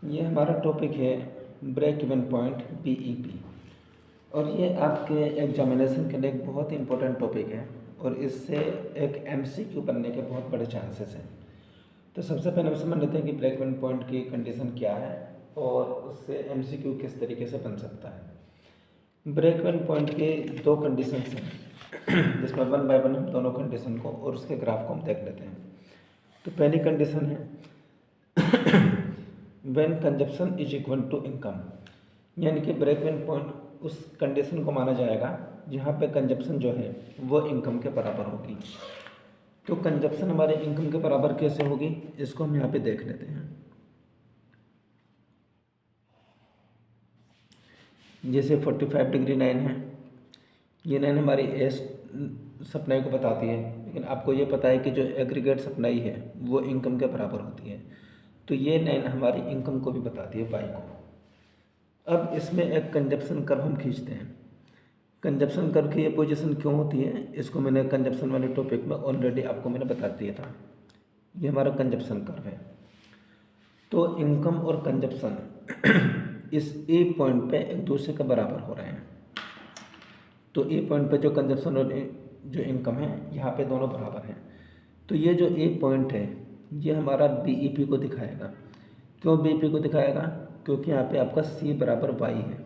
ये हमारा टॉपिक है ब्रेक इवन पॉइंट BEP। और ये आपके एग्जामिनेशन के लिए एक बहुत ही इम्पोर्टेंट टॉपिक है और इससे एक MCQ बनने के बहुत बड़े चांसेस हैं। तो सबसे पहले हम समझ लेते हैं कि ब्रेक इवन पॉइंट की कंडीशन क्या है और उससे MCQ किस तरीके से बन सकता है। ब्रेक इवन पॉइंट के दो कंडीशंस हैं जिसमें 1 बाय 1 हम दोनों कंडीशन को और उसके ग्राफ को हम देख लेते हैं। तो पहली कंडीशन है when consumption is equal to income, यानी कि ब्रेक इवन पॉइंट उस कंडीशन को माना जाएगा जहाँ पे कंजप्शन जो है वो इनकम के बराबर होगी। तो कंजप्शन हमारे इनकम के बराबर कैसे होगी इसको हम यहाँ पे देख लेते हैं। जैसे 45 डिग्री लाइन है, ये लाइन हमारी एस सप्लाई को बताती है, लेकिन आपको ये पता है कि जो एग्रीगेट सप्लाई है वो इनकम के बराबर होती है। तो ये लाइन हमारी इनकम को भी बताती है वाई को। अब इसमें एक कंजप्शन कर्व हम खींचते हैं। कंजप्शन कर्व की ये पोजीशन क्यों होती है इसको मैंने कंजप्शन वाले टॉपिक में ऑलरेडी आपको मैंने बता दिया था। ये हमारा कंजप्शन कर्व है। तो इनकम और कंजप्शन इस ए पॉइंट पे एक दूसरे के बराबर हो रहे हैं। तो ए पॉइंट पे जो कंजप्शन और जो इनकम है यहाँ पे दोनों बराबर हैं। तो ये जो ए पॉइंट है ये हमारा BEP को दिखाएगा। क्यों BEP को दिखाएगा? क्योंकि यहाँ पे आपका C बराबर Y है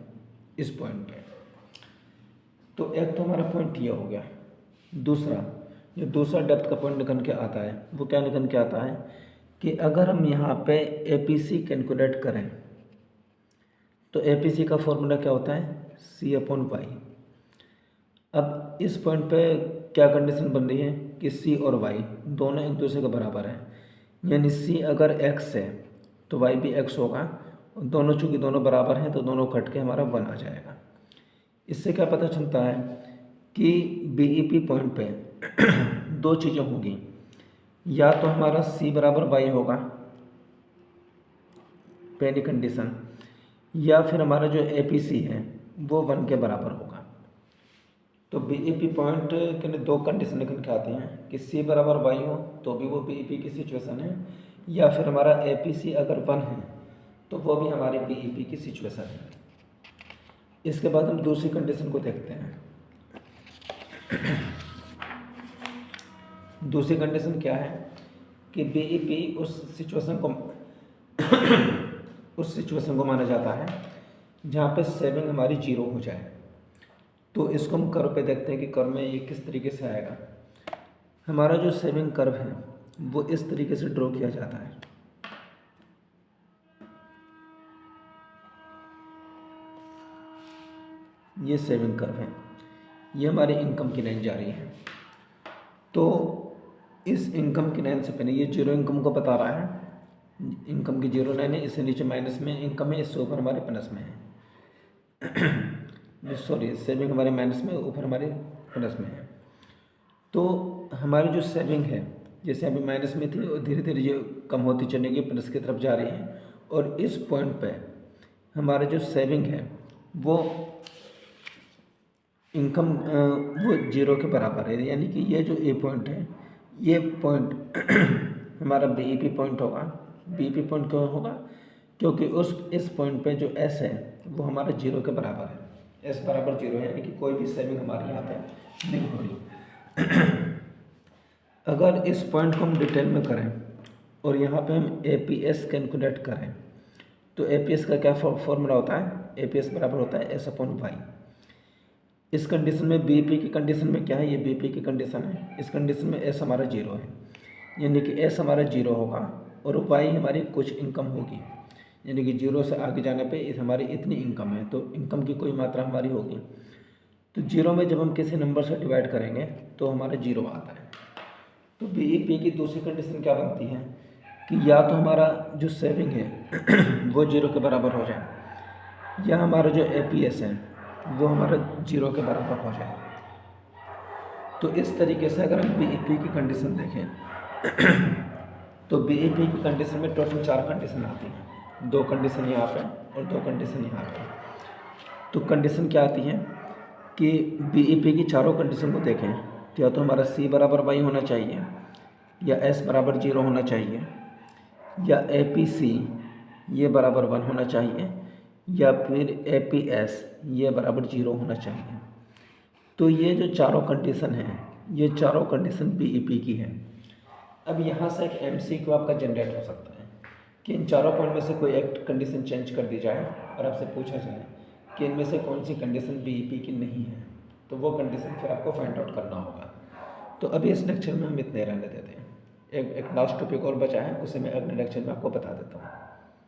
इस पॉइंट पे। तो एक तो हमारा पॉइंट ये हो गया। दूसरा, जो दूसरा डेप्थ का पॉइंट निकल के आता है वो क्या निकल के आता है कि अगर हम यहाँ पे APC कैलकुलेट करें तो APC का फॉर्मूला क्या होता है? C/Y। अब इस पॉइंट पे क्या कंडीशन बन रही है कि C और Y दोनों एक दूसरे के बराबर हैं, यानी C अगर X है तो Y भी X होगा। और दोनों चूँकि दोनों बराबर हैं तो दोनों कट के हमारा 1 आ जाएगा। इससे क्या पता चलता है कि BEP पॉइंट पे दो चीज़ें होंगी, या तो हमारा C बराबर Y होगा पहली कंडीशन, या फिर हमारा जो APC है वो 1 के बराबर होगा। तो BEP पॉइंट के लिए दो कंडीशन निकल के आती हैं कि C बराबर Y हो तो भी वो BEP की सिचुएशन है, या फिर हमारा APC अगर 1 है तो वो भी हमारी BEP की सिचुएशन है। इसके बाद हम दूसरी कंडीशन को देखते हैं। दूसरी कंडीशन क्या है कि BEP उस सिचुएशन को माना जाता है जहाँ पे सेविंग हमारी 0 हो जाए। तो इसको हम कर्व पे देखते हैं कि कर्व में ये किस तरीके से आएगा। हमारा जो सेविंग कर्व है वो इस तरीके से ड्रॉ किया जाता है। ये सेविंग कर्व है, ये हमारी इनकम की लाइन जा रही है। तो इस इनकम की लाइन से पहले ये 0 इनकम को बता रहा है, इनकम की 0 लाइन है, इससे नीचे माइनस में इनकम है, इससे ऊपर हमारे प्लस में है। सॉरी, सेविंग हमारे माइनस में, ऊपर हमारे प्लस में है। तो हमारी जो सेविंग है जैसे अभी माइनस में थी और धीरे धीरे ये कम होती चलेगी, प्लस की तरफ जा रही है। और इस पॉइंट पे हमारा जो सेविंग है वो इनकम वो 0 के बराबर है, यानी कि ये जो ए पॉइंट है ये पॉइंट हमारा BEP पॉइंट होगा। BEP पॉइंट क्यों होगा? क्योंकि इस पॉइंट पे जो S है वो हमारा 0 के बराबर है। S बराबर 0 है, यानी कि कोई भी सेविंग हमारी यहाँ पे नहीं हो रही। अगर इस पॉइंट को हम डिटेल में करें और यहाँ पे हम APS कैलकुलेट करें तो APS का क्या फॉर्मूला होता है? APS बराबर होता है S/Y। इस कंडीशन में BEP की कंडीशन में क्या है? ये BEP की कंडीशन है। इस कंडीशन में S हमारा 0 है, यानी कि S हमारा 0 होगा और Y हमारी कुछ इनकम होगी, यानी कि 0 से आगे जाने पे हमारी इतनी इनकम है, तो इनकम की कोई मात्रा हमारी होगी। तो 0 में जब हम किसी नंबर से डिवाइड करेंगे तो हमारा 0 आता है। तो BEP की दूसरी कंडीशन क्या बनती है कि या तो हमारा जो सेविंग है वो 0 के बराबर हो जाए, या हमारा जो APS है वो हमारा 0 के बराबर हो जाए। तो इस तरीके से अगर हम BEP की कंडीशन देखें तो BEP की कंडीशन में टोटल 4 कंडीशन आती हैं, 2 कंडीशन यहाँ पे और 2 कंडीशन यहाँ पे। तो कंडीशन क्या आती है कि BEP की चारों कंडीशन को देखें तो या तो हमारा C बराबर Y होना चाहिए, या S बराबर 0 होना चाहिए, या APC ये बराबर 1 होना चाहिए, या फिर APS ये बराबर 0 होना चाहिए। तो ये जो चारों कंडीशन हैं, ये चारों कंडीशन BEP की है। अब यहाँ से एक MCQ आपका जनरेट हो सकता है कि इन चारों पॉइंट में से कोई एक कंडीशन चेंज कर दी जाए और आपसे पूछा जाए कि इनमें से कौन सी कंडीशन BEP की नहीं है, तो वो कंडीशन फिर आपको फाइंड आउट करना होगा। तो अभी इस लेक्चर में हम इतने रहने देते हैं। एक लास्ट टॉपिक और बचा है, उसे मैं अगले लेक्चर में आपको बता देता हूँ।